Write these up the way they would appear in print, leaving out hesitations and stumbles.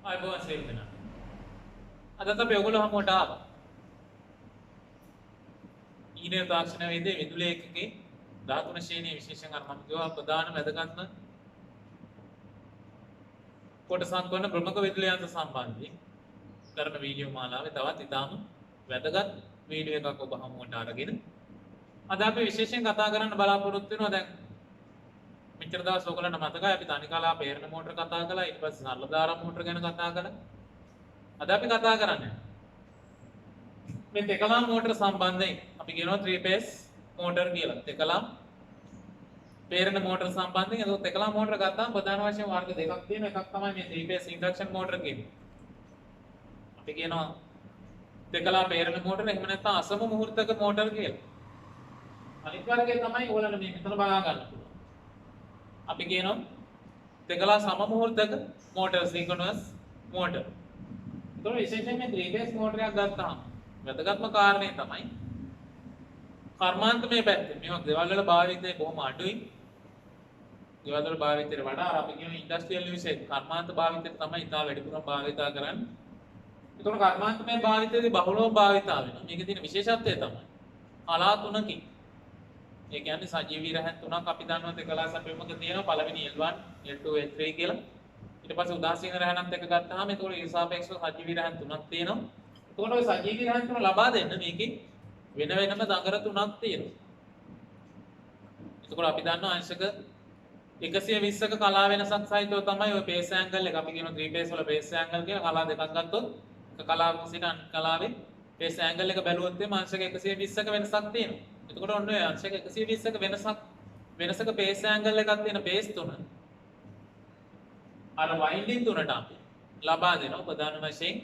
ආයුබෝවන් සියලු දෙනා. අදත් අපි ඔයගොල්ලෝ හමුවට ආවා. ඊනේ තාක්ෂණ වේදේ විදුලි ඒකකේ 13 ශ්‍රේණියේ විශේෂයෙන් අර මම කියවා ප්‍රධාන වැදගත්ම කොටසක් වන බ්‍රහ්මක විදුලි යන්ත්‍ර සම්බන්ධයෙන් කරන වීඩියෝ මාලාවේ තවත් ඉතාම වැදගත් වීඩියෝ එකක් ඔබ හමුවට අරගෙන අද අපි විශේෂයෙන් කතා කරන්න බලාපොරොත්තු වෙනවා. දැන් මෙච්චර දවස් ඔයගොල්ලන්ට මතකයි අපි තනිකලා පේරණ මෝටර කතා කළා, ඊට පස්සේ සරල ධාරා මෝටර ගැන කතා කළා. අද අපි කතා කරන්නේ මේ තෙකලාම් මෝටර සම්බන්ධයෙන් අපි කියනවා 3 phase මෝටර කියලා. තෙකලාම් පේරණ මෝටර සම්බන්ධයෙන් ඒක තෙකලාම් මෝටර ගත්තාම ප්‍රධාන වශයෙන් වර්ග දෙකක් තියෙනවා. එකක් තමයි මේ 3 phase ඉන්ඩක්ෂන් මෝටර කියන්නේ. අපි කියනවා තෙකලා පේරණ මෝටර, එහෙම නැත්නම් අසම මුහුර්තක මෝටර කියලා. අනිත් වර්ගය තමයි ඕලන මේ මෙතන බලා ගන්න පුළුවන්. අපි කියනවා තෙකලා සම මුහුර්තක මෝටර, සින්ක්‍රොනස් මෝටර. ඒතකොට විශේෂයෙන් මේ 3 phase මෝටරයක් ගත්තාම වැදගත්ම කාරණේ තමයි කර්මාන්තමය පැත්තේ මේවා ගෙවල් වල භාවිතය බොහොම අඩුයි. ගෙවල් වල භාවිතයට වඩා අපි කියන ඉන්ඩස්ට්‍රියල් යූසේජ් කර්මාන්ත භාවිතයට තමයි ඉතා වැඩිපුරම භාවිතා කරන්නේ. ඒතකොට කර්මාන්තමය භාවිතයේදී බහුලව භාවිතා වෙනවා. මේකේ තියෙන විශේෂත්වය තමයි කලා තුනකින්. ඒ කියන්නේ සජීවී රැහන් තුනක් අපි දන්නවා තෙකලා සැපයුමක තියෙනවා. පළවෙනි L1, L2, L3 කියලා. ඊට පස්සේ උදාසීන රැහනත් එක ගත්තාම ඒතකොට ඒ සාපේක්ෂව සජීවී රැහන් තුනක් තියෙනවා. එතකොට ඔය සජීවී රැහන් තුන ලබා දෙන්න මේකේ වෙන වෙනම දඟර තුනක් තියෙනවා. එතකොට අපි දන්නවා අංශක 120ක කලා වෙනසක් සහිතව තමයි ඔය බේස් ඇන්ගල් එක. අපි කියන 3 බේස් වල බේස් ඇන්ගල් කියලා කලා දෙකක් ගත්තොත් එක කලාවක සිට අනිත් කලාවේ බේස් ඇන්ගල් එක බැලුවොත් එimhe අංශක 120ක වෙනසක් තියෙනවා. එතකොට ඔන්න ඔය අංශක 120ක වෙනසක බේස් ඇන්ගල් එකක් තියෙන බේස් තුන අර වයින්ඩින් තුනට අපි ලබා දෙනවා ප්‍රධාන වශයෙන්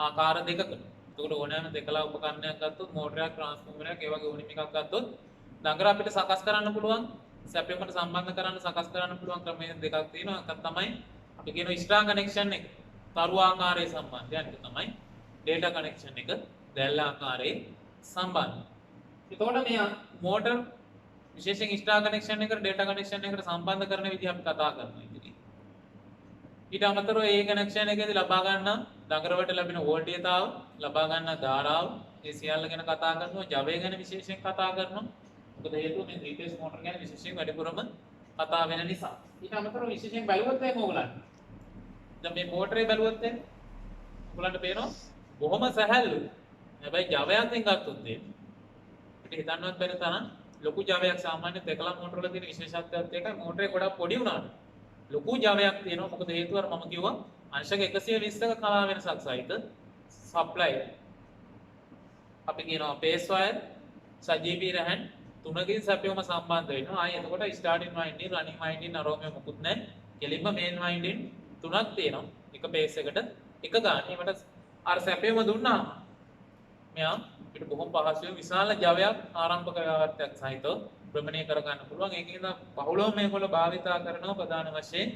ආකාර දෙකකට. එතකොට ඕනෑම දෙකලා උපකරණයක් ගත්තොත් මෝටරයක්, ට්‍රාන්ස්ෆෝමරයක්, ඒ වගේ ඕනිම එකක් ගත්තොත් දඟර අපිට සකස් කරන්න පුළුවන්, සැපයුමට සම්බන්ධ කරන්න සකස් කරන්න පුළුවන් ක්‍රම දෙකක් තියෙනවා. එකක් තමයි අපි කියන ස්ටාර් කනෙක්ෂන් එක, තරු ආකාරයේ සම්බන්ධය. අනිත් තමයි ඩේටා කනෙක්ෂන් එක, දැල්ල ආකාරයේ සම්බන්ධය. එතකොට මේ මෝටර විශේෂයෙන් ස්ටාර් කනෙක්ෂන් එකට ඩේටා කනෙක්ෂන් එකට සම්බන්ධ කරන විදිහ අපි කතා කරනවා ඉතින්. ඊට අමතරව ඒ කනෙක්ෂන් එකේදී ලබා ගන්න දඟරවට ලැබෙන වෝල්ටේජතාව, ලබා ගන්න ධාරාව, ඒ සියල්ල ගැන කතා කරනවා. ජවය ගැන විශේෂයෙන් කතා කරනවා. මොකද හේතුව මේ 3 phase මෝටර ගැන විශේෂයෙන් වැඩිපුරම කතා වෙන නිසා. ඊට අමතරව විශේෂයෙන් බැලුවොත් එහෙම ඕගලන්ට දැන් මේ මෝටරේ බැලුවොත් එහෙම ඕගලන්ට පේනවා බොහොම සැහැල්ලුයි. හැබැයි ජවයෙන් ගත්තොත් එහෙම අපිට හිතන්නවත් බැරි තරම් ලොකු ජවයක් සාමාන්‍ය තෙකලා මෝටර වල තියෙන විශේෂත්වයත් ඒකයි. මෝටරේ ගොඩක් පොඩි වුණාට ලොකු ජවයක් තියෙනවා. මොකද හේතුව අර මම කිව්වා අංශක 120ක කලා වෙනසක් සහිත සප්ලයි. අපි කියනවා බේස් වයර් සජීවී රැහන් තුනකින් සැපයුම සම්බන්ධ වෙනවා. ආයේ එතකොට ස්ටාර්ටින් වයින්ඩින්, රනින් වයින්ඩින්, අරෝමේ මොකුත් නැහැ. කෙලින්ම මේන් වයින්ඩින් තුනක් තියෙනවා. එක බේස් එකට එක ගන්න. ඒකට අර සැපයුම දුන්නා මෙයා අපිට බොහොම පහසුවෙන් විශාල ජවයක් ආරම්භක ව්‍යවර්තයක් සහිතව භ්‍රමණය කර ගන්න පුළුවන්. ඒකෙන්ද බහුලව මේගොල්ලෝ භාවිතා කරනවා ප්‍රධාන වශයෙන්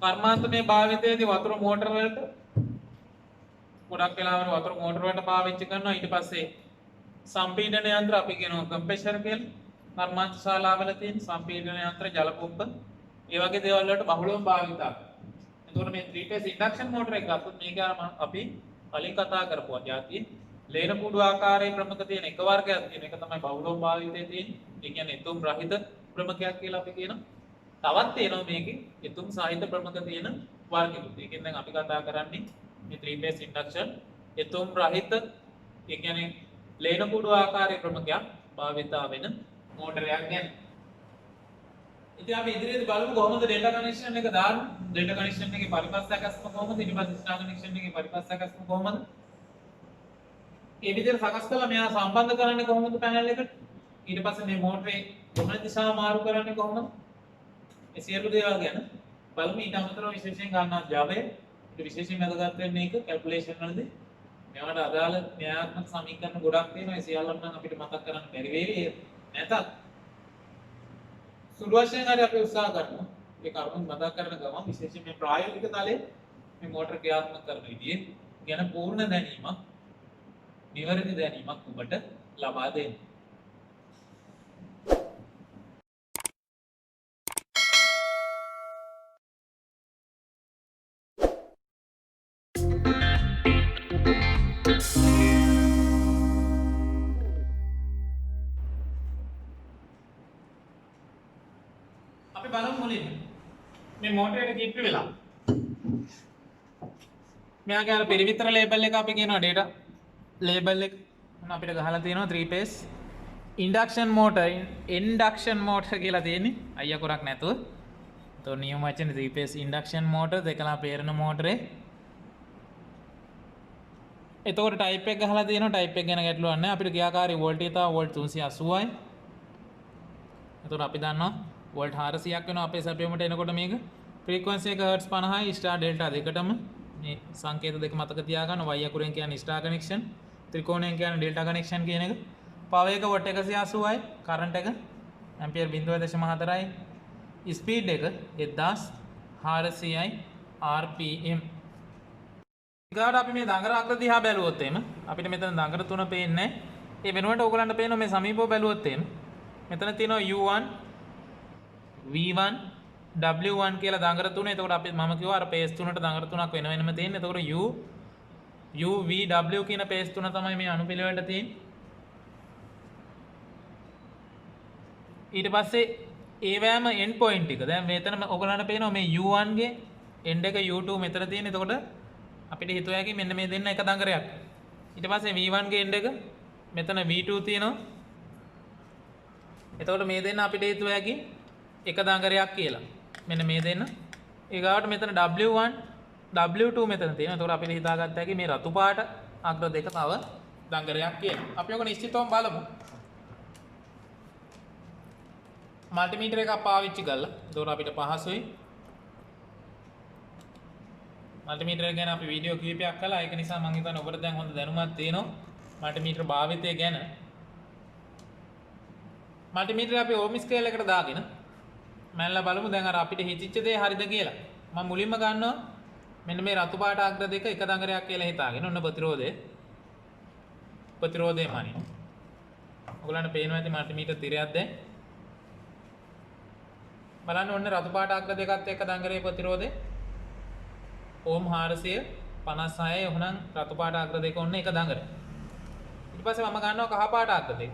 කර්මාන්තමය භාවිතයේදී වතුර මෝටර වලට ගොඩක් වෙලාවට වතුර මෝටර වලට පාවිච්චි කරනවා. ඊට පස්සේ සම්පීඩන යන්ත්‍ර අපි කියනවා කම්ප්‍රෙෂර් කියලා. කර්මාන්ත ශාලාවල තියෙන සම්පීඩන යන්ත්‍ර, ජල පොම්ප, ඒ වගේ දේවල් වලට බහුලව භාවිතා කරනවා. එතකොට මේ 3 phase ඉන්ඩක්ෂන් මෝටර එක ගත්තොත් මේක අපි කලින් කතා කරපුවා જાතිය ලේන කුඩු ආකාරයේ ප්‍රමුඛ තියෙන එක වර්ගයක් තියෙන එක තමයි බහුලව භාවිතයේ තියෙන්නේ. ඒ කියන්නේ එතුම් රහිත ප්‍රමුඛයක් කියලා අපි කියනවා. තවත් තියෙනවා මේකේ එතුම් සාහිත්‍ය ප්‍රමුඛ තියෙන වර්ගෙකුත්. ඒකෙන් දැන් අපි කතා කරන්නේ මේ 3 phase ඉන්ඩක්ෂන් එතුම් රහිත, ඒ කියන්නේ ලේන කුඩු ආකාරයේ ප්‍රමුඛයක් භාවිතා වෙන මෝටරයක් ගැන. ඉතින් අපි ඉදිරියේදී බලමු කොහොමද ඩේටා කනෙක්ෂන් එක දාන්නේ. ඩේටා කනෙක්ෂන් එකේ පරිපස්සකස්ම කොහොමද, ඊට පස්සේ ස්ටාර් කනෙක්ෂන් එකේ පරිපස්සකස්ම කොහොමද, මේ විදිහට සකස් කළා මෙයා සම්බන්ධ කරන්නේ කොහොමද පැනල් එකට, ඊට පස්සේ මේ මෝටරේ ගමන දිශාව මාරු කරන්නේ කොහොමද, මේ සියලු දේවල් ගැන බලමු. ඊට අමතරව විශේෂයෙන් ගන්නා ජවය විශේෂයෙන් වැදගත් වෙන්නේ ඒක කැල්කියුලේෂන් වලදී. මේවට අදාළ න්‍යායාත්මක සමීකරණ ගොඩක් තියෙනවා. ඒ සියල්ලම නම් අපිට මතක් කරන්න බැරි වෙයි. නැතත් සුළු වශයෙන් හරි අපි උත්සාහ කරනවා ඒ කරුණු මතක් කරන ගමන් විශේෂයෙන් මේ ප්‍රායෝගික තලයේ මේ මෝටර ක්‍රියාත්මක කරන විදිය ගැන පූර්ණ දැනීමක්, නිවැරදි දැනීමක් ඔබට ලබා දෙන්න. මුලින්ම මේ මෝටරේට කිට්ටු වෙලා මෙයාගේ අර පරිවිතර ලේබල් එක අපි කියනවා data ලේබල් එක මොන අපිට ගහලා තියෙනවා 3 phase ඉන්ඩක්ෂන් මෝටර් කියලා තියෙන්නේ අයියා කරක් නැතුව. તો නියම වචනේ 3 phase ඉන්ඩක්ෂන් මෝටර් දෙකලා පේරන මෝටරේ. එතකොට ටයිප් එක ගහලා තියෙනවා ටයිප් එක ගැන ගැටලුවක් නැහැ. අපිට ක්‍රියාකාරී වෝල්ටේජ් තව වෝල්ට් 380යි. එතකොට අපි දන්නවා වෝල්ට් 400ක් වෙනවා අපේ සැපයුමට එනකොට මේක. ෆ්‍රීකවන්සි එක හර්ට්ස් 50යි ස්ටාර් ඩෙල්ටා දෙකටම මේ සංකේත දෙක මතක තියාගන්න. y අකුරෙන් කියන්නේ ස්ටාර් කනෙක්ෂන්, ත්‍රිකෝණයෙන් කියන්නේ ඩෙල්ටා කනෙක්ෂන් කියන එක. පවර් එක වොට් 180යි, කරන්ට් එක ඇම්පියර් 0.4යි, ස්පීඩ් එක 1400යි rpm. ඊගාට අපි මේ දඟර අග්‍ර දිහා බැලුවොත් එimhe අපිට මෙතන දඟර තුන පේන්නේ නැහැ. ඒ වෙනුවට ඕගලන්ට පේනවා මේ සමීපව බැලුවොත් එimhe මෙතන තියෙනවා u1 v1 w1 කියලා දඟර තුන. එතකොට අපි මම කිව්වා අර පේස් තුනට දඟර තුනක් වෙන වෙනම තියෙන්නේ. එතකොට u v w කියන පේස් තුන තමයි මේ අනුපිළිවෙලට තියෙන්නේ. ඊට පස්සේ ඒවැම end point ටික දැන් මෙතන ඔයගලන්ට පේනවා මේ u1 ගේ end එක u2 මෙතන තියෙන. එතකොට අපිට හිතුව හැකි මෙන්න මේ දෙන්න එක දඟරයක්. ඊට පස්සේ v1 ගේ end එක මෙතන v2 තියෙනවා. එතකොට මේ දෙන්න අපිට හිතුව හැකි එක දඟරයක් කියලා. මෙන්න මේ දෙන්න. ඊගාවට මෙතන w1 w2 මෙතන තියෙනවා. එතකොට අපිට හිතාගත්ත හැකි මේ රතු පාට අග්‍ර දෙක තව දඟරයක් කියලා. අපි ඔක නිශ්චිතවම බලමු. මල්ටිමීටර එකක් පාවිච්චි කරලා. එතකොට අපිට පහසුයි. මල්ටිමීටර ගැන අපි වීඩියෝ කීපයක් කළා. ඒක නිසා මම හිතන්නේ ඔබට දැන් හොඳ දැනුමක් තියෙනවා මල්ටිමීටර භාවිතය ගැන. මල්ටිමීටර අපි ඕම් ස්කේල් එකට දාගෙන මැනලා බලමු දැන් අර අපිට හිතිච්ච දේ හරිද කියලා. මම මුලින්ම ගන්නවා මෙන්න මේ රතු පාට අග්‍ර දෙක එක දඟරයක් කියලා හිතාගෙන ඔන්න ප්‍රතිරෝධය මනින්. ඔයගොල්ලන්ට පේනවා ඇති මල්ටිමීටර තිරයක් දැන්. බලන්න ඔන්න රතු පාට අග්‍ර දෙකත් එක්ක දඟරේ ප්‍රතිරෝධය ඕම් 456. එහෙනම් රතු පාට අග්‍ර දෙක ඔන්න එක දඟර. ඊට පස්සේ මම ගන්නවා කහ පාට අග්‍ර දෙක.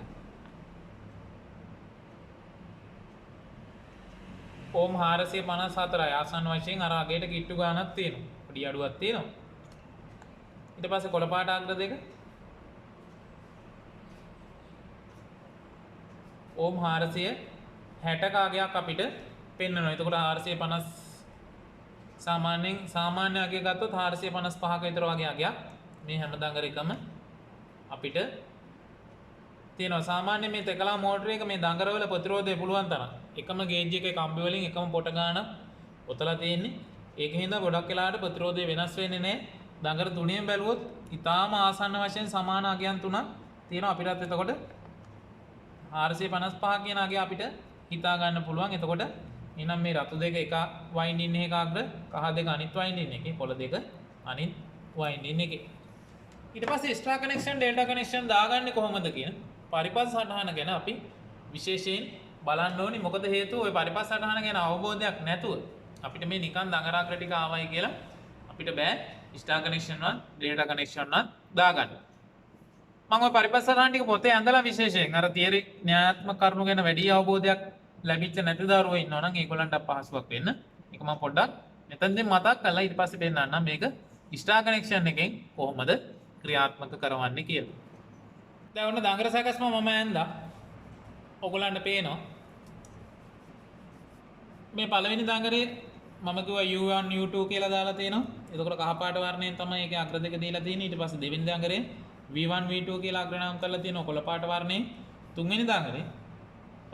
ඕම් 454යි ආසන්න වශයෙන් අර අගේට කිට්ටු ගානක් තියෙනවා. පොඩි අඩුවක් තියෙනවා. ඊට පස්සේ කොළ පාට අග්‍ර දෙක ඕම් 460ක අගයක් අපිට පෙන්වනවා. එතකොට 450 සාමාන්‍ය අගය ගත්තොත් 455ක විතර වගේ අගයක් මේ හැම දඟරයකම අපිට තියෙනවා. සාමාන්‍ය මේ තෙකලා මෝටර එක මේ දඟරවල ප්‍රතිරෝධය පුළුවන් තරම් එකම ගේජ් එකේ කම්බි වලින් එකම පොට ගානක් ඔතලා තියෙන්නේ. ඒකෙන් හින්දා ගොඩක් වෙලාවට ප්‍රතිරෝධය වෙනස් වෙන්නේ නැහැ. දඟර තුනෙන් බැලුවොත් ඊටාම ආසන්න වශයෙන් සමාන අගයන් තුනක් තියෙනවා. අපිටත් එතකොට 455 කියන අගය අපිට හිතා ගන්න පුළුවන්. එතකොට එහෙනම් මේ රතු දෙක එක වයින්ඩින් එකක අග්‍ර කහ දෙක අනිත් වයින්ඩින් එකේ කොළ දෙක අනිත් වයින්ඩින් එකේ. ඊට පස්සේ ස්ටාර් කනෙක්ෂන් ඩෙල්ටා කනෙක්ෂන් දාගන්නේ කොහොමද කියන පරිපථ සටහන ගැන අපි විශේෂයෙන් බලන්න ඕනි. මොකද හේතුව ওই පරිපථ සටහන ගැන අවබෝධයක් නැතුව අපිට මේ නිකන් දඟර අග්‍ර ටික ආවයි කියලා අපිට බෑ ස්ටාර් කනෙක්ෂන් වත් ඩෙල්ටා කනෙක්ෂන් වත් දාගන්න. මම ওই පරිපථ සටහන ටික පොතේ ඇඳලා විශේෂයෙන් අර තියරි න්‍යායාත්මක කරුණු ගැන වැඩි අවබෝධයක් ලැබිච්ච නැති දරුවෝ ඉන්නවා නම් ඒගොල්ලන්ට පහසුවක් වෙන්න. ඒක මම පොඩ්ඩක් මෙතනදී මතක් කරලා ඊට පස්සේ පෙන්නන්නම් මේක ස්ටාර් කනෙක්ෂන් එකෙන් කොහොමද ක්‍රියාත්මක කරවන්නේ කියලා. දැන් ඔන්න දඟර සැකස්ම මම ඇඳලා ඔයගොල්ලන්ට පේනවා මේ පළවෙනි දඟරේ මම කිව්වා u1 u2 කියලා දාලා තියෙනවා. එතකොට කහ පාට වර්ණයෙන් තමයි ඒකේ අග්‍ර දෙක දීලා තියෙන්නේ. ඊට පස්සේ දෙවෙනි දඟරේ v1 v2 කියලා අග්‍රනාම කරලා තියෙනවා කොළ පාට වර්ණයෙන්. තුන්වෙනි දඟරේ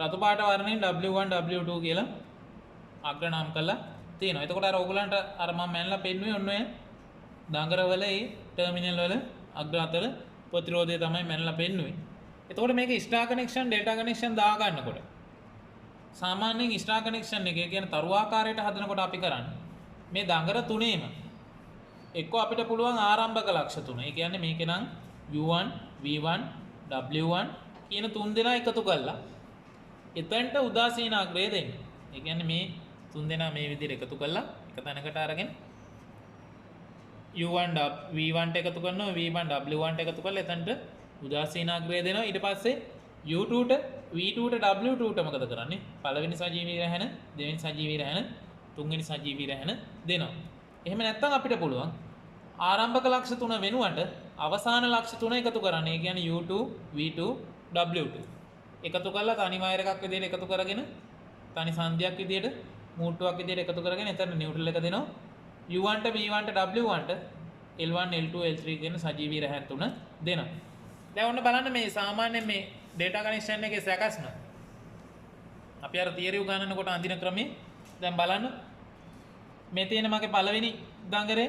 රතු පාට වර්ණයෙන් w1 w2 කියලා අග්‍රනාම කරලා තියෙනවා. එතකොට අර ඔයගොල්ලන්ට අර මම මැනලා පෙන්නුවේ ඔන්න ඔය දඟරවල ඒ ටර්මිනල් වල අග්‍ර අතර ප්‍රතිරෝධය තමයි මැනලා පෙන්නුවේ. එතකොට මේක ස්ටාර් කනෙක්ෂන් ඩෙල්ටා කනෙක්ෂන් දා ගන්නකොට සාමාන්‍යයෙන් ස්ටාර් කනෙක්ෂන් එකේ කියන්නේ තරු ආකාරයට හදනකොට අපි කරන්නේ මේ දඟර තුනේම එක්ක අපිට පුළුවන් ආරම්භක ලක්ෂ තුන. ඒ කියන්නේ මේකේ නම් u1 v1 w1 කියන තුන් දෙනා එකතු කරලා එතනට උදාසීන අග්‍රය දෙන්න. ඒ කියන්නේ මේ තුන් දෙනා මේ විදිහට එකතු කරලා එක තැනකට අරගෙන u1 v1 ට එකතු කරනවා v1 w1 ට එකතු කරලා එතනට උදාසීන අග්‍රය දෙනවා. ඊට පස්සේ U2ට V2ට W2ට මොකද කරන්නේ? පළවෙනි සජීවී රැහැන, දෙවෙනි සජීවී රැහැන, තුන්වෙනි සජීවී රැහැන දෙනවා. එහෙම නැත්නම් අපිට පුළුවන් ආරම්භක ලක්ෂ 3 වෙනුවට අවසාන ලක්ෂ 3 එකතු කරන්න. ඒ කියන්නේ U2 V2 W2 එකතු කරලා තනි වයර් එකක් විදිහට එකතු කරගෙන තනි සංඛ්‍යාවක් විදිහට මූට්ටුවක් විදිහට එකතු කරගෙන එතන නිව්ට්‍රල් එක දෙනවා. U1ට V1ට W1ට L1 L2 L3 කියන සජීවී රැහැන් තුන දෙනවා. දැන් ඔන්න බලන්න මේ සාමාන්‍ය මේ ඩේටා කනෙක්ෂන් එකේ සැකස්ම අපි අර තියරි උගන්වනකොට අඳින ක්‍රමේ දැන් බලන්න මේ තියෙන මගේ පළවෙනි දඟරේ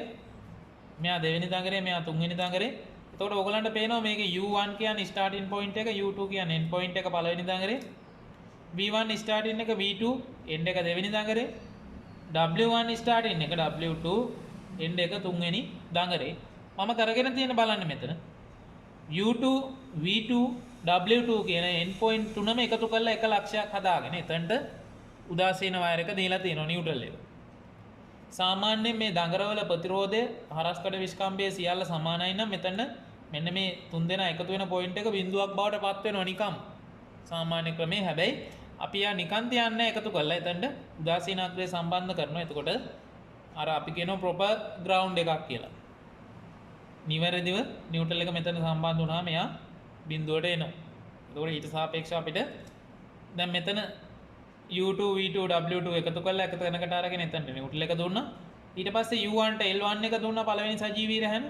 මෙයා දෙවෙනි දඟරේ මෙයා තුන්වෙනි දඟරේ. එතකොට ඕගලන්ට පේනවා මේකේ U1 කියන්නේ ස්ටාර්ටින් පොයින්ට් එක U2 කියන්නේ එන්ඩ් පොයින්ට් එක පළවෙනි දඟරේ V1 ස්ටාර්ටින් එක V2 එන්ඩ් එක දෙවෙනි දඟරේ W1 ස්ටාර්ටින් එක W2 එන්ඩ් එක තුන්වෙනි දඟරේ. මම කරගෙන තියෙන බලන්න මෙතන U2 V2 W2 කියන එන්ඩ් පොයින්ට් තුනම එකතු කරලා එක ලක්ෂයක් හදාගෙන එතනට උදාසීන වයර් එක දීලා තියෙනවා නියුට්‍රල් එක. සාමාන්‍යයෙන් මේ දඟරවල ප්‍රතිරෝධය හරස්කඩ විස්කම්භය සියල්ල සමානයි නම් මෙතන මෙන්න මේ තුන් දෙනා එකතු වෙන පොයින්ට් එක බිඳුවක් බවට පත් වෙනවා නිකම්. සාමාන්‍ය ක්‍රමේ හැබැයි අපි යා නිකන් තියන්නේ එකතු කරලා එතනට උදාසීන අග්‍රය සම්බන්ධ කරනවා. එතකොට අර අපි කියනවා ප්‍රොපර් ග්‍රවුන්ඩ් එකක් කියලා. නිවැරදිව නිව්ට්‍රල් එක මෙතන සම්බන්ධ වුණාම එයා බිඳුවට එනවා. එතකොට ඊට සාපේක්ෂව අපිට දැන් මෙතන U2 V2 W2 එකතු කරලා එකතු වෙනකට අරගෙන එතනට නිව්ට්‍රල් එක දුන්නා. ඊට පස්සේ U1ට L1 එක දුන්නා පළවෙනි සජීවී රැහැන.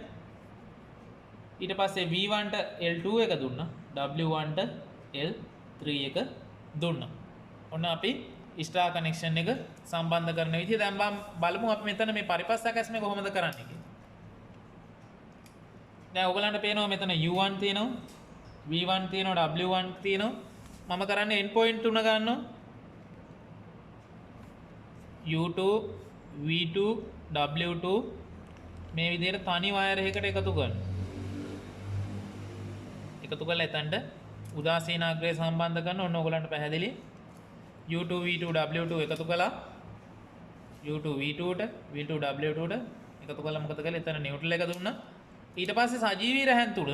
ඊට පස්සේ V1ට L2 එක දුන්නා. W1ට L3 එක දුන්නා. ඔන්න අපි ස්ටාර් කනෙක්ෂන් එක සම්බන්ධ කරන විදිහ දැන් බලමු අපි මෙතන මේ පරිපස්ස සැකස්ම කොහොමද කරන්නේ කියලා. දැන් ඔයගලන්ට පේනවා මෙතන U1 තියෙනවා V1 තියෙනවා W1 තියෙනවා. මම කරන්නේ එන්ඩ් පොයින්ට් තුන ගන්නවා U2 V2 W2 මේ විදිහට තනි වයර් එකකට එකතු කරනවා. එකතු කරලා එතනට උදාසීන අග්‍රය සම්බන්ධ කරන ඔන්න ඔයගලන්ට පැහැදිලි. U2 V2 W2 එකතු කළා U2 V2ට V2 W2ට එකතු කළා මොකද කළේ එතන නියුට්‍රල් එක දුන්නා. ඊට පස්සේ සජීවී රැහැන් තුන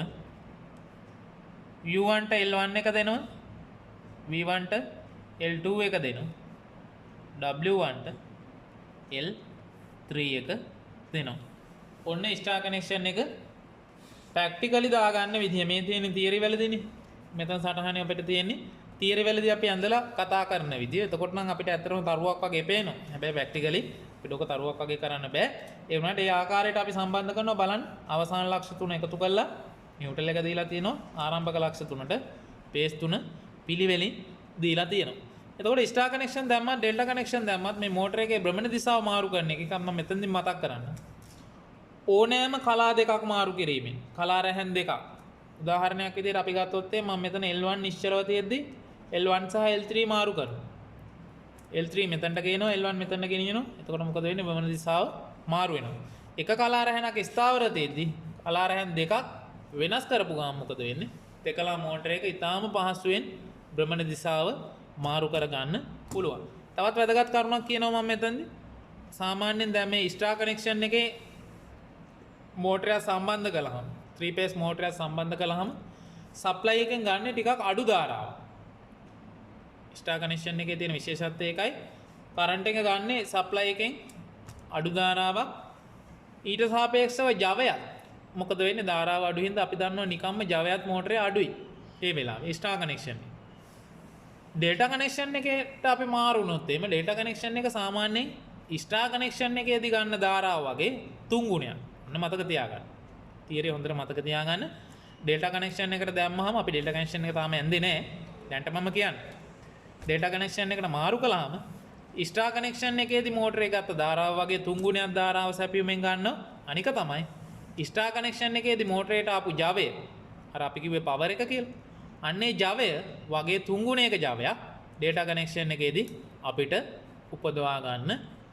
U1ට L1 එක දෙනවා V1ට L2 එක දෙනවා W1ට L3 එක දෙනවා. ඔන්න ස්ටාර් කනෙක්ෂන් එක ප්‍රැක්ටිකලි දාගන්න විදිය මේ තියෙන තියරි වලදීනේ. මෙතන සටහනේ අපිට තියෙන්නේ තියරි වලදී අපි ඇඳලා කතා කරන විදිය. එතකොට නම් අපිට ඇත්තටම තරුවක් වගේ පේනවා. හැබැයි ප්‍රැක්ටිකලි අපිට ඔක තරුවක් වගේ කරන්න බෑ. ඒ වුණාට ඒ ආකාරයට අපි සම්බන්ධ කරනවා බලන්න. අවසාන ලක්ෂ 3 එකතු කරලා නිව්ට්‍රල් එක දීලා තියෙනවා. ආරම්භක ලක්ෂ 3ට බේස් 3 පිළිවෙලින් දීලා තියෙනවා. එතකොට ස්ටාර් කනෙක්ෂන් දැම්මත් ඩෙල්ටා කනෙක්ෂන් දැම්මත් මේ මෝටර එකේ භ්‍රමණ දිශාව මාරු කරන එක මම මෙතනදී මතක් කරන්න. ඕනෑම කලා දෙකක් මාරු කිරීමෙන් කලා රැහැන් දෙකක් උදාහරණයක් විදිහට අපි ගත්තොත් මම මෙතන L1 නිශ්චලව තියෙද්දි L1 සහ L3 මාරු කරනවා. L3 මෙතනට ගේනවා L1 මෙතනට ගෙනියනවා. එතකොට මොකද වෙන්නේ? භ්‍රමණ දිශාව මාරු වෙනවා. එක කලා රැහැනක් ස්ථාවර තියෙද්දි කලා රැහැන් දෙකක් වෙනස් කරපු ගමන් මොකද වෙන්නේ? තෙකලා මෝටර එක ඊටාම පහසුවෙන් භ්‍රමණ දිශාව මාරු කරගන්න පුළුවන්. තවත් වැදගත් කරුණක් කියනවා මම මෙතනදී. සාමාන්‍යයෙන් දැන් මේ ස්ටාර් කනෙක්ෂන් එකේ මෝටරය සම්බන්ධ කළාම 3 phase මෝටරය සම්බන්ධ කළාම සප්ලයි එකෙන් ගන්න ටිකක් අඩු ධාරාවක්. ස්ටාර් කනෙක්ෂන් එකේ තියෙන විශේෂත්වය ඒකයි. කරන්ට් එක ගන්න සප්ලයි එකෙන් අඩු ධාරාවක්. ඊට සාපේක්ෂව ජවයත් මොකද වෙන්නේ? ධාරාව අඩු හින්දා අපි දන්නවා නිකම්ම ජවයත් මෝටරේ අඩුයි. ඒ වෙලාවේ ස්ටාර් කනෙක්ෂන් එක. ඩෙල්ටා කනෙක්ෂන් එකට අපි මාරු වුණොත් එහෙම ඩෙල්ටා කනෙක්ෂන් එක සාමාන්‍යයෙන් ස්ටාර් කනෙක්ෂන් එකේදී ගන්න ධාරාව වගේ 3 ගුණයක්. ඔන්න මතක තියාගන්න. තියරි හොඳට මතක තියාගන්න. ඩෙල්ටා කනෙක්ෂන් එකට දැම්මහම අපි ඩෙල්ටා කනෙක්ෂන් එක තාම ඇඳේ නැහැ. දැන්ට මම කියන්නේ. ඩෙල්ටා කනෙක්ෂන් එකට මාරු කළාම ස්ටාර් කනෙක්ෂන් එකේදී මෝටරේ ගත්ත ධාරාව වගේ 3 ගුණයක් ධාරාව සැපයුමෙන් ගන්නවා. අනික තමයි ස්ටාර් කනෙක්ෂන් එකේදී මෝටරේට ආපු ජවය අර අපි කිව්වේ පවර් එක කියලා. අන්නේ ජවය වගේ 3 ගුණයක ජවයක් ඩේටා කනෙක්ෂන් එකේදී අපිට උපදවා ගන්න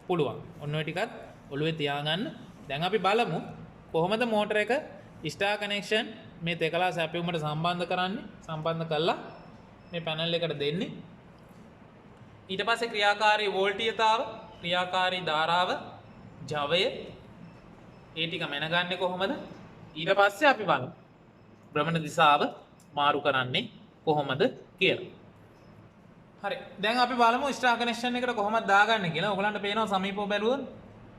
පුළුවන්. ඔන්න ඔය ටිකත් ඔළුවේ තියාගන්න. දැන් අපි බලමු කොහොමද මෝටර එක ස්ටාර් කනෙක්ෂන් මේ තෙකලා සැපයුමට සම්බන්ධ කරන්නේ. සම්බන්ධ කළා මේ පැනල් එකට දෙන්නේ. ඊට පස්සේ ක්‍රියාකාරී වෝල්ටීයතාව, ක්‍රියාකාරී ධාරාව, ජවය ඒ ටික මැනගන්නේ කොහොමද? ඊට පස්සේ අපි බලමු භ්‍රමණ දිශාව මාරු කරන්නේ කොහොමද කියලා. හරි. දැන් අපි බලමු ස්ටාර් කනෙක්ෂන් එකට කොහොමද දාගන්නේ කියලා. ඔයගලන්ට පේනවා සමීපව බැලුවොත්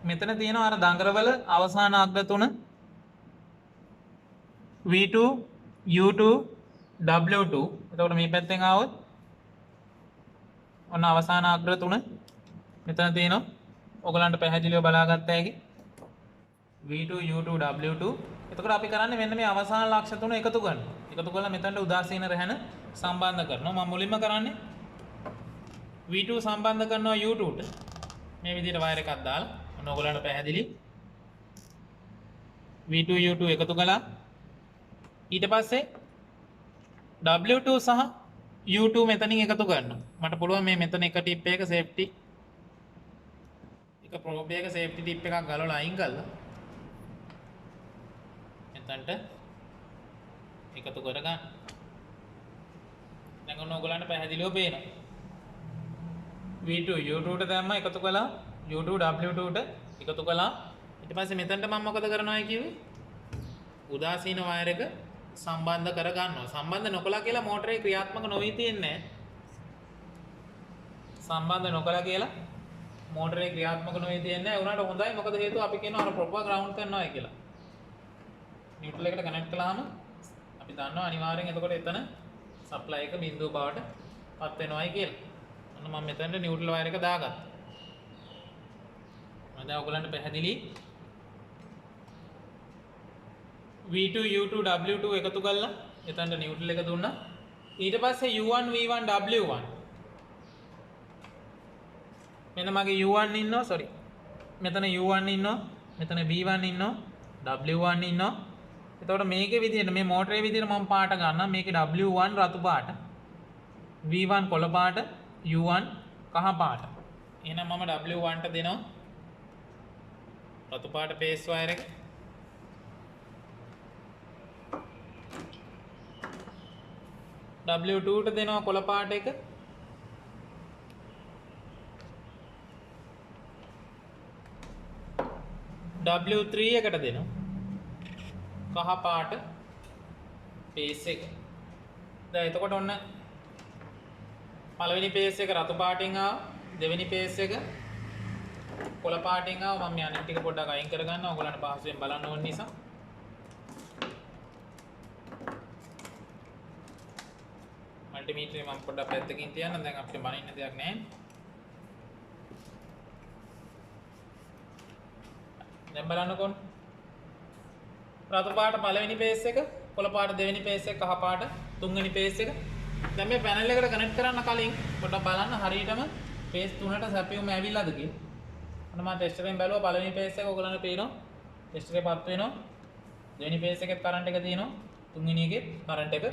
මෙතන තියෙනවා අර දඟරවල අවසාන අග්‍ර තුන V2 U2 W2. එතකොට මේ පැත්තෙන් ආවොත් ඔන්න අවසාන අග්‍ර තුන මෙතන තියෙනවා. ඔයගලන්ට පැහැදිලිව බලාගත්ත හැකි V2 U2 W2. එතකොට අපි කරන්නේ මෙන්න මේ අවසාන ලක්ෂ තුන එකතු කරනවා. එකතු කරලා මෙතනට උදාසීන රැහැන සම්බන්ධ කරනවා. මම මුලින්ම කරන්නේ V2 සම්බන්ධ කරනවා U2ට. මේ විදිහට වයර් එකක් දාලා ඔන්න ඔයගලන්ට පැහැදිලි. V2 U2 එකතු කළා. ඊට පස්සේ W2 සහ U2 මෙතනින් එකතු කරනවා. මට පුළුවන් මේ මෙතන එක ටිප් එක සේෆ්ටි එක ප්‍රෝබ් එක සේෆ්ටි ටිප් එකක් ගලවලා අයින් කළා. මෙතනට එකතු කර ගන්න. දැන් ඔන්න ඔයගලන්ට පැහැදිලිව පේනවා. V2 U2ට දැම්ම එකතු කළා. U2 W2ට එකතු කළා. ඊට පස්සේ මෙතනට මම මොකද කරනවයි කිව්වේ? උදාසීන වයර් එක සම්බන්ධ කර ගන්නවා. සම්බන්ධ නොකලා කියලා මෝටරේ ක්‍රියාත්මක නොවී තියන්නේ. සම්බන්ධ නොකලා කියලා මෝටරේ ක්‍රියාත්මක නොවී තියන්නේ. ඒ උනාට හොඳයි. මොකද හේතුව අපි කියනවා අර ප්‍රොපර් ග්‍රවුන්ඩ් කරනවා කියලා. නියුට්‍රල් එකට කනෙක්ට් කළාම අපි දන්නවා අනිවාර්යෙන් එතකොට එතන සප්ලයි එක බිඳුව බවට පත් වෙනවායි කියලා. ඔන්න මම මෙතනට නියුට්‍රල් වයර් එක දාගත්තා. මම දැන් ඔයගලන්ට පැහැදිලි V2 U2 W2 එකතු කරලා එතනට නියුට්‍රල් එක දුන්නා. ඊට පස්සේ U1 V1 W1 මෙන්න මගේ U1 ඉන්නවා sorry මෙතන U1 ඉන්නවා මෙතන V1 ඉන්නවා W1 ඉන්නවා. එතකොට මේකේ විදිහට මේ මෝටරේ විදිහට මම පාට ගන්නවා. මේකේ W1 රතු පාට V1 කොළ පාට U1 කහ පාට. එහෙනම් මම W1 ට දෙනවා රතු පාට පේස් වයර් එක. W2 ට දෙනවා කොළ පාට එක. W3 එකට දෙනවා කහ පාට පේස් එක. දැන් එතකොට ඔන්න පළවෙනි පේස් එක රතු පාටින් ආවා. දෙවෙනි පේස් එක කොළ පාටින් ආවා. මම මේ අනිත් ටික පොඩ්ඩක් අයින් කරගන්නවා ඔයගලන්ට පහසුවෙන් බලන්න ඕන නිසා. මල්ටිමීටරේ මම පොඩ්ඩක් පැත්තකින් තියන්න. දැන් අපිට බනින්න දෙයක් නැහැ. දැන් බලන්නකො. රතු පාට පළවෙනි පේස් එක, කොළ පාට දෙවෙනි පේස් එක, කහ පාට තුන්වෙනි පේස් එක. දැන් මේ පැනල් එකට කනෙක්ට් කරන්න කලින් පොඩ්ඩක් බලන්න හරියටම පේස් 3ට සැපියුම ඇවිල්ලාද කියලා. අන්න මම ටෙස්ටරෙන් බැලුවා පළවෙනි පේස් එක ඔයගලන්ට පේනවා. ටෙස්ටරේ පත් වෙනවා. දෙවෙනි පේස් එකෙත් කරන්ට් එක තියෙනවා. තුන්වෙනි එකෙත් කරන්ට් එක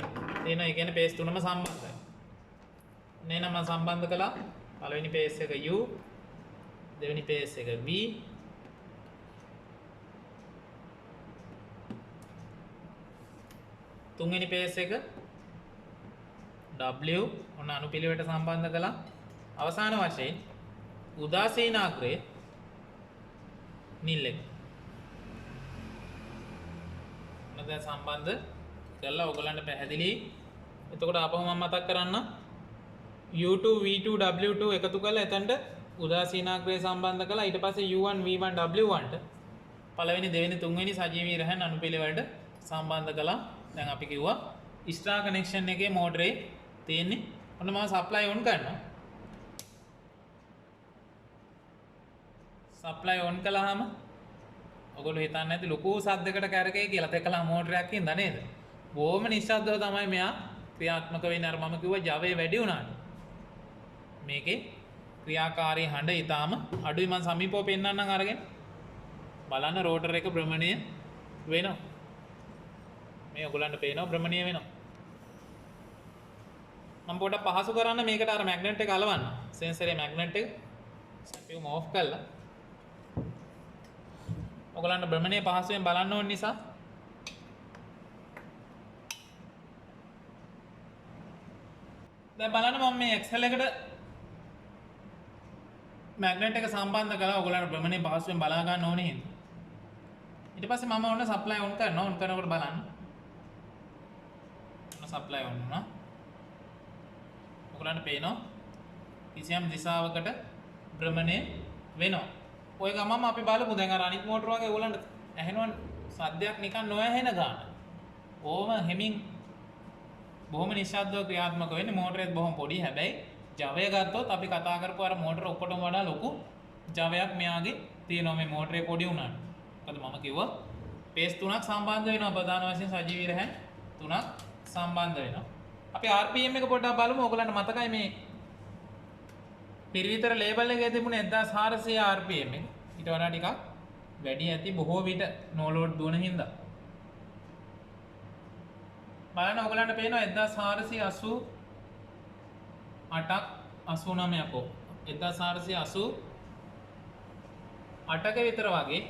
තියෙනවා. ඒ කියන්නේ පේස් 3ම සම්බන්ධයි. නේනම් මම සම්බන්ධ කළා. පළවෙනි පේස් එක U, දෙවෙනි පේස් එක V, තුන්වෙනි පේස් එක W. ඔන්න අනුපිළිවෙලට සම්බන්ධ කළා. අවසාන වශයෙන් උදාසීන අග්‍රයේ නිල් එක. මම දැන් සම්බන්ධ කරලා ඔයගලන්ට පැහැදිලි. එතකොට ආපහු මම මතක් කරන්න U2 V2 W2 එකතු කරලා එතනට උදාසීන අග්‍රය සම්බන්ධ කළා. ඊට පස්සේ U1 V1 W1 ට පළවෙනි දෙවෙනි තුන්වෙනි සජීවී රැහන් අනුපිළිවෙලට සම්බන්ධ කළා. දැන් අපි කිව්වා ස්ටාර් කනෙක්ෂන් එකේ මෝටරේ තියෙන්නේ. ඔන්න මම සප්ලයි ඔන් කරනවා. සප්ලයි ඔන් කළාම ඔයගොල්ලෝ හිතන්නේ නැති ලොකු සද්දයකට කැරකේ කියලා තේකලා මෝටරයක් හින්දා නේද? බොහොම නිශ්ශබ්දව තමයි මෙයා ක්‍රියාත්මක වෙන්නේ. අර මම කිව්වා ජවයේ වැඩි වුණාට මේකේ ක්‍රියාකාරී හඬ ඊටාම අඩුයි. මම සමීපව පෙන්නන්නම් අරගෙන බලන්න රෝටර් එක භ්‍රමණය වෙනවා. මේ ඔයගලන්ට පේනවා භ්‍රමණය වෙනවා. මම පොඩ්ඩක් පහසු කරන්න මේකට අර මැග්නට් එක අලවන්න. සෙන්සරේ මැග්නට් එක සැපියුම ඕෆ් කරලා ඔයගලන්ට භ්‍රමණය පහසුවෙන් බලන්න ඕන නිසා දැන් බලන්න මම මේ එක්සෙල් එකට මැග්නට් එක සම්බන්ධ කළා. ඔයගලන්ට භ්‍රමණය පහසුවෙන් බලා ගන්න ඕනේ හින්දා. ඊට පස්සේ මම ඔන්න සප්ලයි ඔන් කරනවා. ඔන් කරනකොට බලන්න ඔන්න සප්ලයි ඔන් වුණා. ඔයගලන්ට පේනවා කිසියම් දිශාවකට භ්‍රමණය වෙනවා. ඔය ගමම අපි බලමු දැන් අර අනිත් මෝටර වගේ ඔයගලන්ට ඇහෙනවා සද්දයක් නිකන් නොඇහෙන ගාන. ඕම හෙමින් බොහොම නිශ්ශබ්දව ක්‍රියාත්මක වෙන්නේ. මෝටරේත් බොහොම පොඩි. හැබැයි ජවය ගත්තොත් අපි කතා කරපු අර මෝටර ඔක්කොටම වඩා ලොකු ජවයක් මෙයාගේ තියෙනවා මේ මෝටරේ පොඩි වුණාට. මොකද මම කිව්වා පේස් තුනක් සම්බන්ධ වෙනවා ප්‍රධාන වශයෙන් සජීවී රැහැන් තුනක් සම්බන්ධ වෙනවා. අපි RPM එක පොඩ්ඩක් බලමු. ඔයගලන්ට මතකයි මේ පිරිවිතර ලේබල් එකේ තිබුණ 1400 RPM එක. ඊට වඩා ටිකක් වැඩි ඇති බොහෝ විට නෝ ලෝඩ් දුවන හින්දා. බලන්න ඔයගලන්ට පේනවා 1488ක් 89ක් 1488ක විතර වගේ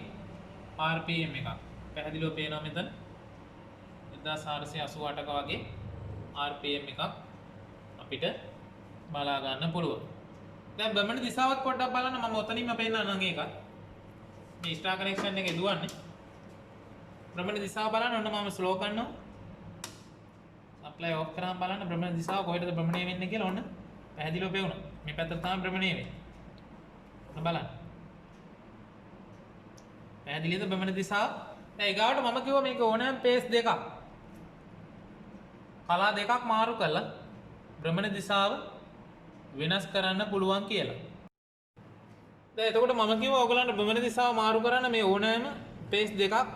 RPM එකක් පැහැදිලිව පේනවා මෙතන 1488ක වගේ RPM එකක් අපිට බලා ගන්න පුළුවන්. දැන් බමන දිශාවත් පොඩ්ඩක් බලන්න මම ඔතනින්ම පෙන්නන්නම් එකක්. මේ ස්ටාර් කනෙක්ෂන් එකේ දුවන්නේ. බ්‍රහ්මණ දිශාව බලන්න ඔන්න මම ස්ලෝ කරනවා. සප්ලයි ඔෆ් කරාම බලන්න බ්‍රහ්මණ දිශාව කොහෙටද භ්‍රමණය වෙන්නේ කියලා ඔන්න පැහැදිලිව පේනවා. මේ පැත්තට තමයි භ්‍රමණය වෙන්නේ. ඔන්න බලන්න. පැහැදිලිද භ්‍රමණ දිශාව? දැන් ඊගාවට මම කිව්වා මේක ඕනෑම පේස් දෙකක්. කලා දෙකක් මාරු කරලා භ්‍රමණ දිශාව වෙනස් කරන්න පුළුවන් කියලා. දැන් එතකොට මම කිව්වා ඔයගලන්ට භ්‍රමණ දිශාව මාරු කරන්න මේ ඕනෑම පේස් දෙකක්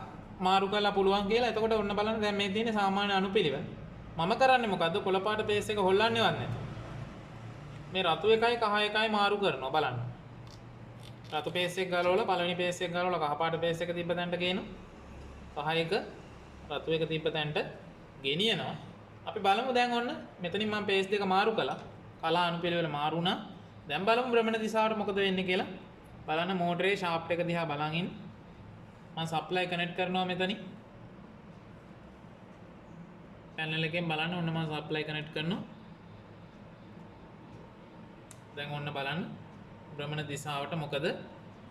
මාරු කරලා පුළුවන් කියලා. එතකොට ඔන්න බලන්න දැන් මේ තියෙන්නේ සාමාන්‍ය අනුපිළිවෙල. මම කරන්නේ මොකද්ද? කොළ පාට පේස් එක හොල්ලන්නේවත් නැහැ. මේ රතු එකයි කහ එකයි මාරු කරනවා බලන්න. රතු පේස් එක ගලවලා පළවෙනි පේස් එක ගලවලා කහ පාට පේස් එක තිබ්බ තැනට ගේනවා. කහ එක රතු එක තිබ්බ තැනට ගෙනියනවා. අපි බලමු දැන් ඔන්න මෙතනින් මම පේස් දෙක මාරු කළා. කලා අනුපිළිවෙල මාරු වුණා. දැන් බලමු භ්‍රමණ දිශාවට මොකද වෙන්නේ කියලා. බලන්න මෝටරේ ෂාෆ්ට් එක දිහා බලන් ඉන්න. මම සප්ලයි කනෙක්ට් කරනවා මෙතනින්. පැනල් එකෙන් බලන්න ඔන්න මම සප්ලයි කනෙක්ට් කරනවා. දැන් ඔන්න බලන්න භ්‍රමණ දිශාවට මොකද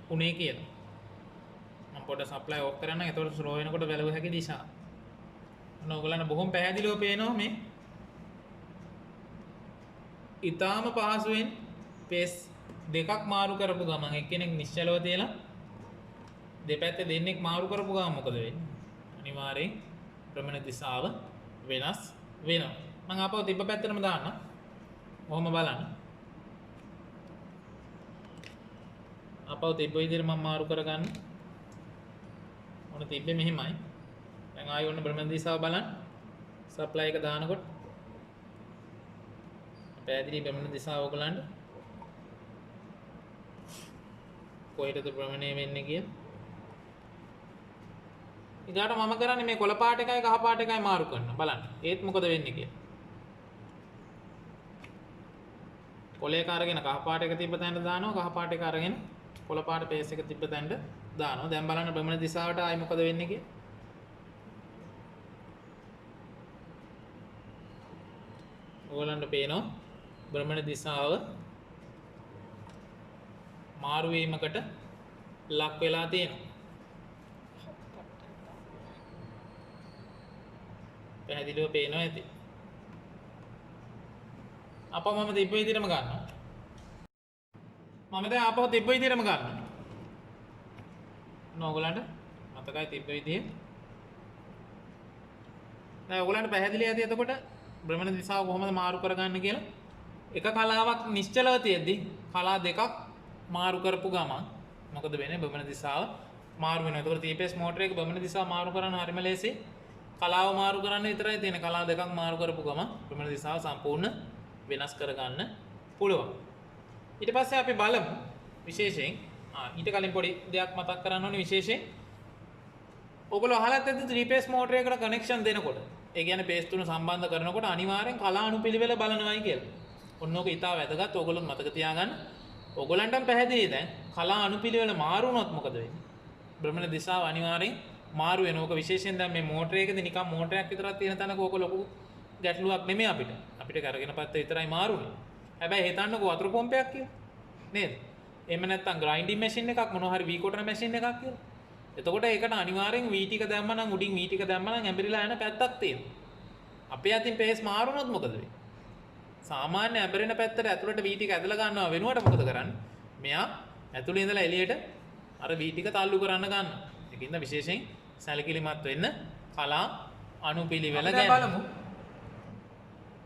උනේ කියලා. මම පොඩ්ඩක් සප්ලයි ඔෆ් කරන්න. එතකොට ස්ලෝ වෙනකොට බැලුව හැකි දිශාව. ඔන්න ඔයගලන්ට බොහොම පැහැදිලිව පේනවා මේ. ඊටාම පහසුවෙන් පේස් දෙකක් මාරු කරපු ගමන් එක්කෙනෙක් නිශ්චලව තියලා දෙපැත්තේ දෙන්නෙක් මාරු කරපු ගමන් මොකද වෙන්නේ? අනිවාර්යෙන් භ්‍රමණ දිශාව වෙනස් වෙනවා. මම ආපහු තිබ්බ පැත්තටම දාන්න. ඔහොම බලන්න. ආපහු තිබ්බ විදිහට මම මාරු කරගන්න. ඔන්න තිබ්බේ මෙහෙමයි. දැන් ආයෙ ඔන්න භ්‍රමණ දිශාව බලන්න. සප්ලයි එක දානකොට පැහැදිලි භ්‍රමණ දිශාව ඔයගලන්ට කොහෙටද භ්‍රමණය වෙන්නේ කියලා. ඊගාට මම කරන්නේ මේ කොළ පාට එකයි කහ පාට එකයි මාරු කරනවා බලන්න. ඒත් මොකද වෙන්නේ කියලා. කොළ එක අරගෙන කහ පාට එක තිබ්බ තැනට දානවා. කහ පාට එක අරගෙන කොළ පාට පේස් එක තිබ්බ තැනට දානවා. දැන් බලන්න භ්‍රමණ දිශාවට ආයි මොකද වෙන්නේ කියලා. ඔයගලන්ට පේනවා භ්‍රමණ දිශාව මාරු වීමකට ලක් වෙලා තියෙනවා. පැහැදිලිව පේනවා ඇති. අපව මම තිබ්බ විදිහටම ගන්නවා. මම දැන් ආපහු තිබ්බ විදිහටම ගන්නවා. ඔයගලන්ට මතකයි තිබ්බ විදිහ. දැන් ඔයගලන්ට පැහැදිලි ඇති එතකොට භ්‍රමණ දිශාව කොහොමද මාරු කරගන්නේ කියලා. එක කලාවක් නිශ්චලව තියෙද්දි කලා දෙකක් මාරු කරපු ගමන් මොකද වෙන්නේ? භ්‍රමණ දිශාව මාරු වෙනවා. ඒතකොට තීපේස් මෝටර එක භ්‍රමණ දිශාව මාරු කරන්න හරිම ලේසි. කලාව මාරු කරන්න විතරයි තියෙන්නේ. කලා දෙකක් මාරු කරපු ගමන් භ්‍රමණ දිශාව සම්පූර්ණ වෙනස් කරගන්න පුළුවන්. ඊට පස්සේ අපි බලමු විශේෂයෙන් ඊට කලින් පොඩි දෙයක් මතක් කරන්න ඕනේ විශේෂයෙන්. ඔයගොල්ලෝ අහලත් ඇද්ද 3 phase motor එකකට කනෙක්ෂන් දෙනකොට ඒ කියන්නේ phase තුන සම්බන්ධ කරනකොට අනිවාර්යෙන් කලා අනුපිළිවෙල බලනවායි කියලා. ඔන්න ඕක ඉතාල වැදගත්. ඕගොල්ලෝ මතක තියාගන්න. ඕගොල්ලන්ටම පැහැදිලි දැන් කලා අනුපිළිවෙල මාරු වුණොත් මොකද වෙන්නේ? භ්‍රමණ දිශාව අනිවාර්යෙන් මාරු වෙනවා. ඕක විශේෂයෙන් දැන් මේ මෝටර එකේදී නිකන් මෝටරයක් විතරක් තියෙන තැනක ඕක ලොකු ගැටලුවක් නෙමෙයි අපිට. අපිට කරගෙන පැත්ත විතරයි මාරුනේ. හැබැයි හිතන්නකෝ වතුර පොම්පයක් කියලා. නේද? එහෙම නැත්නම් ග්‍රයින්ඩින් මැෂින් එකක් මොනවා හරි වී කොටන මැෂින් එකක් කියලා. එතකොට ඒකට අනිවාර්යෙන් වී ටික දැම්ම නම් උඩින් වී ටික දැම්ම නම් ඇඹරිලා යන පැත්තක් තියෙනවා. අපේ අතින් පේස් මාරුනොත් මොකද වෙන්නේ? සාමාන්‍ය ඇඹරෙන පැත්තට ඇතුළට වී ටික ඇදලා ගන්නවා වෙනුවට මොකද කරන්නේ? මෙයා ඇතුළේ ඉඳලා එළියට අර වී ටික තල්ලු කරන්න ගන්නවා. ඒකින්ද විශේෂයෙන් සැලකිලිමත් වෙන්න කලා අනුපිළිවෙල ගැන. බලමු.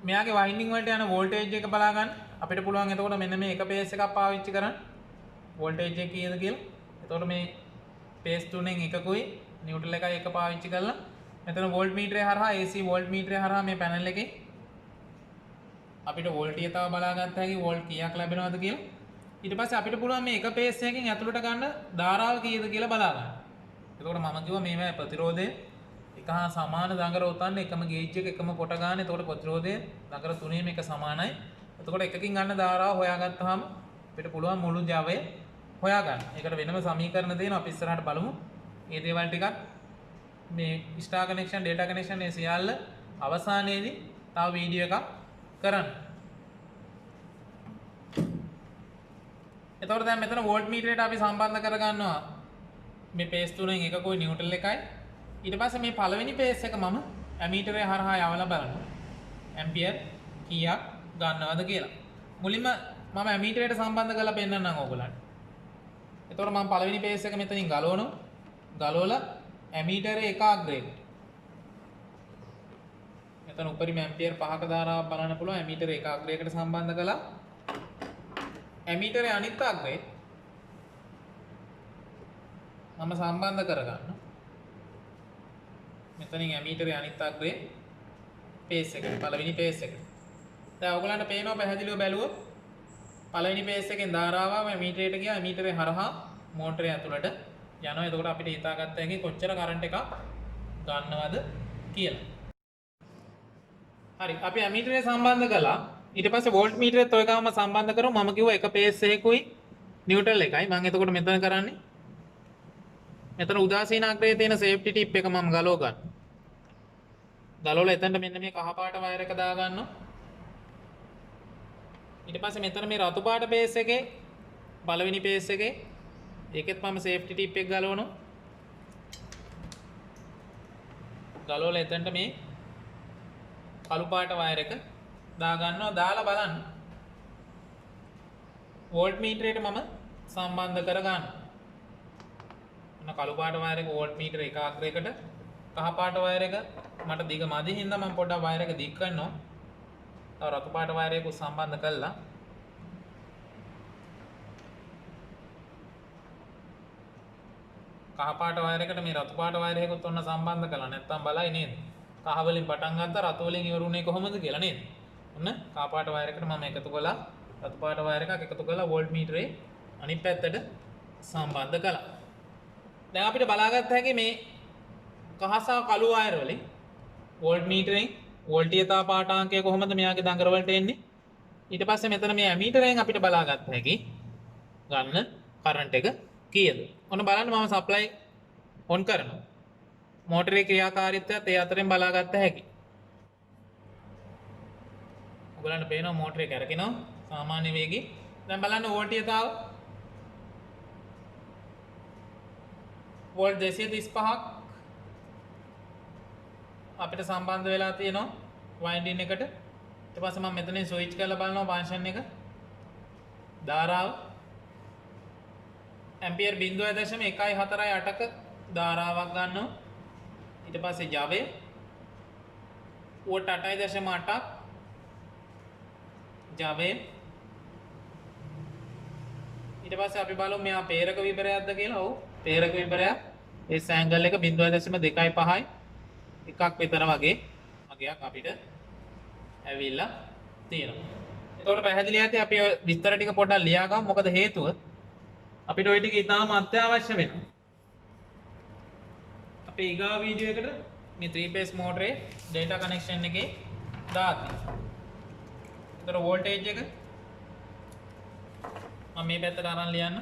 මෙයාගේ වයින්ඩින් වලට යන වෝල්ටේජ් එක බලා ගන්න. අපිට පුළුවන් එතකොට මෙන්න මේ එක පේස් එකක් පාවිච්චි කරන්න. වෝල්ටේජ් එක කීයද කියලා. එතකොට මේ පේස් තුනෙන් එකකුයි නියුට්‍රල් එකයි එක පාවිච්චි කරලා මෙතන වෝල්ට් මීටරය හරහා AC වෝල්ට් මීටරය හරහා මේ පැනල් එකේ අපිට වෝල්ටීයතාව බලා ගන්න හැකි වෝල්ට් කීයක් ලැබෙනවද කියලා. ඊට පස්සේ අපිට පුළුවන් මේ එක පේස් එකකින් ඇතුළට ගන්න ධාරාව කීයද කියලා බලා ගන්න. එතකොට මම කිව්වා මේවා ප්‍රතිරෝධය එක හා සමාන දඟර උතන්න එකම ගේජ් එක එකම කොට ගන්න. එතකොට ප්‍රතිරෝධය දඟර තුනේම එක සමානයි. එතකොට එකකින් ගන්න ධාරාව හොයාගත්තාම අපිට පුළුවන් මුළු Java හොයාගන්න. ඒකට වෙනම සමීකරණ තියෙනවා අපි ඉස්සරහට බලමු. මේ දේවල් ටිකක් මේ ස්ටාර් කනෙක්ෂන් ඩේටා කනෙක්ෂන් මේ සියල්ල අවසානයේදී තව වීඩියෝ එකක් කරන්න. එතකොට දැන් මෙතන වෝල්ට් මීටරයට අපි සම්බන්ධ කරගන්නවා මේ පේස් තුනෙන් එකකුයි නියුට්‍රල් එකයි. ඊට පස්සේ මේ පළවෙනි පේස් එක මම ඇමීටරය හරහා යවලා බලනවා. ඇම්පියර් කීයක් ගන්නවද කියලා. මුලින්ම මම ඇමීටරයට සම්බන්ධ කරලා පෙන්නන්නම් ඕගොල්ලන්ට. එතකොට මම පළවෙනි පේස් එක මෙතනින් ගලවනවා. ගලවලා ඇමීටරේ එකාග්‍රයකට. මෙතන උපරිම ඇම්පියර් 5ක ධාරාවක් බලන්න පුළුවන්. ඇමීටරේ එකාග්‍රයකට සම්බන්ධ කළා. ඇමීටරේ අනිත් අග්‍රේ මම සම්බන්ධ කරගන්නවා. මෙතනින් ඇමීටරේ අනිත් අග්‍රේ පේස් එකට පළවෙනි පේස් එකට. දැන් ඔයගලන්ට පේනවා පැහැදිලිව බැලුවොත් පළවෙනි පේස් එකෙන් ධාරාව ඇමීටරේට ගියා. ඇමීටරේ හරහා මෝටරේ ඇතුළට යනවා. එතකොට අපිට හිතාගත්ත හැකි කොච්චර කරන්ට් එකක් ගන්නවද කියලා. හරි අපි ඇමීටරේ සම්බන්ධ කළා. ඊට පස්සේ වෝල්ට් මීටරෙත් ඔය ගාම සම්බන්ධ කරමු. මම කිව්වා එක පේස් එකකුයි නියුට්‍රල් එකයි. මම එතකොට මෙතන කරන්නේ මෙතන උදාසීන අග්‍රයේ තියෙන සේෆ්ටි ටිප් එක මම ගලව ගන්න. ගලවලා එතනට මෙන්න මේ කහ පාට වයර් එක දා ගන්නවා. ඊට පස්සේ මෙතන මේ රතු පාට පේස් එකේ පළවෙනි පේස් එකේ ඒකෙත් මම සේෆ්ටි ටිප් එක ගලවනවා. ගලවලා එතනට මේ කළු පාට වයර් එක දා ගන්නවා. දාලා බලන්න වෝල්ට් මීටරයට මම සම්බන්ධ කර ගන්නවා. මොන කළු පාට වයර් එක වෝල්ට් මීටර එකාග්‍රයකට කහ පාට වයර් එක මට දිග මදි හින්දා මම පොඩ්ඩක් වයර් එක දික් කරනවා. තව රතු පාට වයර් එකක් සම්බන්ධ කළා. කහ පාට වයර් එකට මේ රතු පාට වයර් එකකුත් ඔන්න සම්බන්ධ කළා. නැත්තම් බලයි නේද? කහ වලින් පටන් ගත්තා රතු වලින් ඉවරුනේ කොහොමද කියලා නේද? ඔන්න කහ පාට වයර් එකට මම එකතු කළා. රතු පාට වයර් එකක් එකතු කළා වෝල්ට් මීටරේ අනිත් පැත්තට සම්බන්ධ කළා. දැන් අපිට බලාගත්ත හැකි මේ කහ සහ කළු වයර් වලින් වෝල්ට් මීටරෙන් වෝල්ටීයතා පාඨාංකය කොහොමද මෙයාගේ දඟර වලට එන්නේ? ඊට පස්සේ මෙතන මේ ඇමීටරයෙන් අපිට බලාගත්ත හැකි ගන්න කරන්ට් එක කීයද? ඔන්න බලන්න මම සප්ලයි ඔන් කරනවා. මෝටරේ ක්‍රියාකාරීත්වයත් ඒ අතරින් බලාගත්ත හැකි. ඔයගලන්ට පේනවා මෝටරේ කැරකෙනවා සාමාන්‍ය වේගී. දැන් බලන්න වෝල්ටීයතාව වෝල්ට් 235ක් අපිට සම්බන්ධ වෙලා තියෙනවා වයින්ඩින් එකට. ඊට පස්සේ මම මෙතනින් ස්විච් කරලා බලනවා ෆන්ක්ෂන් එක. ධාරාව ඇම්පියර් 0.148ක ධාරාවක් ගන්නවා. ඊට පස්සේ Java වෝල්ට් 8.8ක් Java. ඊට පස්සේ අපි බලමු මෙයා ප්‍රේරක විපරයක්ද කියලා. ඔව් ප්‍රේරක විපරයක්. ඒ ඇන්ගල් එක 0.25යි එකක් විතර වගේ වගේක් අපිට ඇවිල්ලා තියෙනවා. ඒතකොට පැහැදිලි ඇති අපි ඔය විස්තර ටික පොඩ්ඩක් ලියා ගමු. මොකද හේතුව අපිට ওই ටික ඉතාම අත්‍යවශ්‍ය වෙනවා. අපි ඊගා වීඩියෝ එකට මේ 3 phase motor data connection එකේ දාති. ඒතර voltage එක මම මේ පැත්තට අරන් ලියන්න.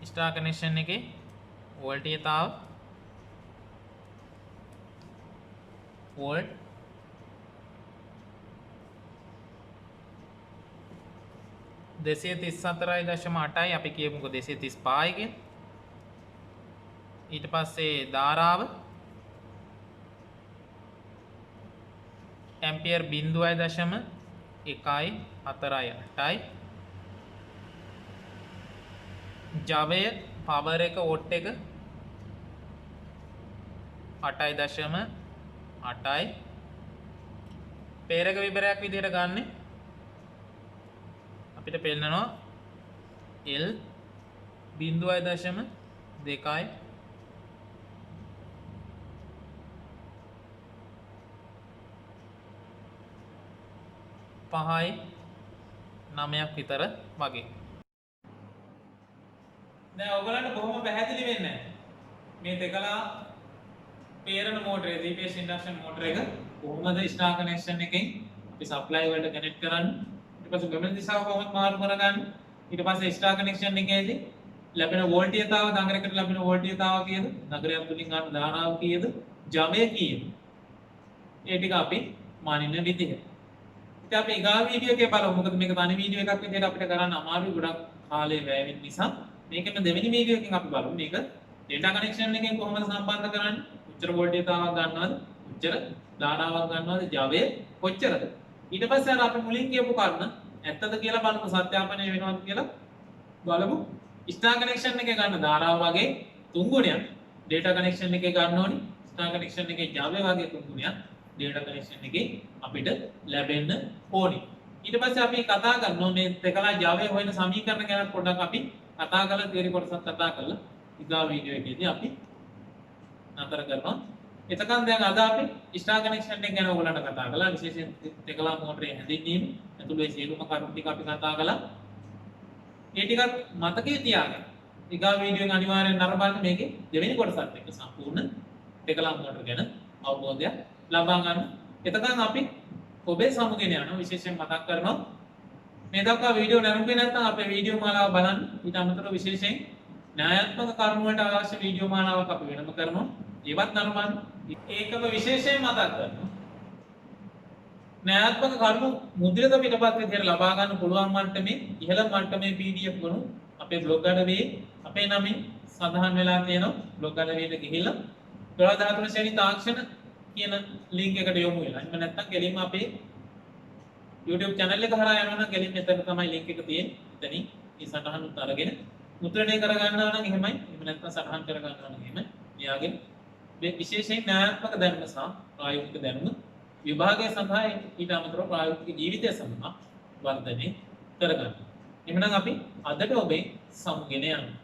star connection එකේ වෝල්ටීයතාව වෝල්ට් 234.8යි අපි කියමුකෝ 235යි කියලා. ඊට පස්සේ ධාරාව ඇම්පියර් 0.148යි. ජවය පවර් එක වොට් එක 8.8යි. පේරක විබරයක් විදිහට ගන්න අපිට පෙන්නනවා L 0.2 5යි 9ක් විතර වගේ. දැන් ඔයගලන්ට බොහොම පැහැදිලි වෙන්නේ මේ දෙකලා පේරන මෝටරේ 3 phase induction motor එක කොහොමද ස්ටාර් කනෙක්ෂන් එකෙන් අපි සප්ලයි වලට කනෙක්ට් කරන්නේ, ඊට පස්සේ ගමන දිශාව කොහොමද මාරු කරගන්නේ, ඊට පස්සේ ස්ටාර් කනෙක්ෂන් එකේදී ලැබෙන වෝල්ටේජතාව, දඟරයකට ලැබෙන වෝල්ටේජතාව කීයද, නගරයක් තුලින් ගන්න ධාරාව කීයද, ජවය කීයද, ඒ ටික අපි මානින්න විදිහ. ඉතින් අපි ඊගා වීඩියෝ එකේ බලමු. මොකද මේක තනි වීඩියෝ එකක් විදිහට අපිට කරන්න අමාරුයි, ගොඩක් කාලය වැය වෙන නිසා. මේකෙම දෙවෙනි වීඩියෝ එකකින් අපි බලමු මේක ඩේටා කනෙක්ෂන් එකෙන් කොහොමද සම්බන්ධ කරන්නේ, කොච්චර වෝල්ටේජතාවක් ගන්නවද, කොච්චර ධාරාවක් ගන්නවද, ජවය කොච්චරද. ඊට පස්සේ අර අපි මුලින් කියපු කරුණ ඇත්තද කියලා බලමු, සත්‍යාපනය වෙනවද කියලා බලමු. ස්ටාර් කනෙක්ෂන් එකේ ගන්න ධාරාව වගේ 3 ගුණයක් ඩේටා කනෙක්ෂන් එකේ ගන්න ඕනි. ස්ටාර් කනෙක්ෂන් එකේ ජවය වගේ 3 ගුණයක් ඩේටා කනෙක්ෂන් එකේ අපිට ලැබෙන්න ඕනි. ඊට පස්සේ අපි කතා කරනවා මේ දෙකලා ජවය හොයන සමීකරණ ගැන පොඩ්ඩක් අපි කතා කරලා තියරි කොටසක් කතා කරලා ඊගා වීඩියෝ එකේදී අපි නතර කරනවා. එතකන් දැන් අද අපි ස්ටාර් කනෙක්ෂන් එක ගැන ඔයගලන්ට කතා කළා. විශේෂයෙන් දෙකලා මෝටරේ හැදින්වීම ඇතුළේ සියලුම කරුණු ටික අපි කතා කළා. ඒ ටිකත් මතකයේ තියාගන්න. ඊගා වීඩියෝ එක අනිවාර්යෙන් නරඹන්න. මේකේ දෙවෙනි කොටසත් එක්ක සම්පූර්ණ දෙකලා මෝටර ගැන අවබෝධයක් ලබා ගන්න. එතකන් අපි ඔබේ සමුගෙන යනවා. විශේෂයෙන් මතක් කරනවා මේ දක්වා වීඩියෝ නැරඹුවේ නැත්නම් අපේ වීඩියෝ මාලාව බලන්න. ඊට අමතරව විශේෂයෙන් න්‍යායාත්මක කරුණු වලට අවශ්‍ය වීඩියෝ මාලාවක් අපි වෙනම කරනවා. ඒවත් නරඹන්න. ඒකම විශේෂයෙන් මතක් කරනවා. න්‍යායාත්මක කරුණු මුද්‍රිත පිටපත් විදිහට ලබා ගන්න පුළුවන් මට්ටමේ ඉහළ මට්ටමේ PDF වුණු අපේ බ්ලොග් අඩවියේ අපේ නමින් සඳහන් වෙලා තියෙනවා. බ්ලොග් අඩවියට ගිහිල්ලා 12 13 ශ්‍රේණි තාක්ෂණ කියන ලින්ක් එකට යොමු වෙලා. එහෙම නැත්නම් කෙලින්ම අපේ YouTube channel එක හරහා යනවා නම් කෙලින්ම එතන තමයි link එක තියෙන්නේ. එතනින් මේ සටහන උත් අරගෙන මුද්‍රණය කර ගන්නවා නම් එහෙමයි. එහෙම නැත්නම් සටහන් කර ගන්නවා නම් එහෙම. එයාගෙන් මේ විශේෂයෙන් න්‍යායාත්මක දැනුම සහ ප්‍රායෝගික දැනුම විභාගය සඳහා ඊට අමතරව ප්‍රායෝගික ජීවිතය සඳහා වර්ධනය කරගන්න. එහෙනම් අපි අදට ඔබේ සමුගෙන යනවා.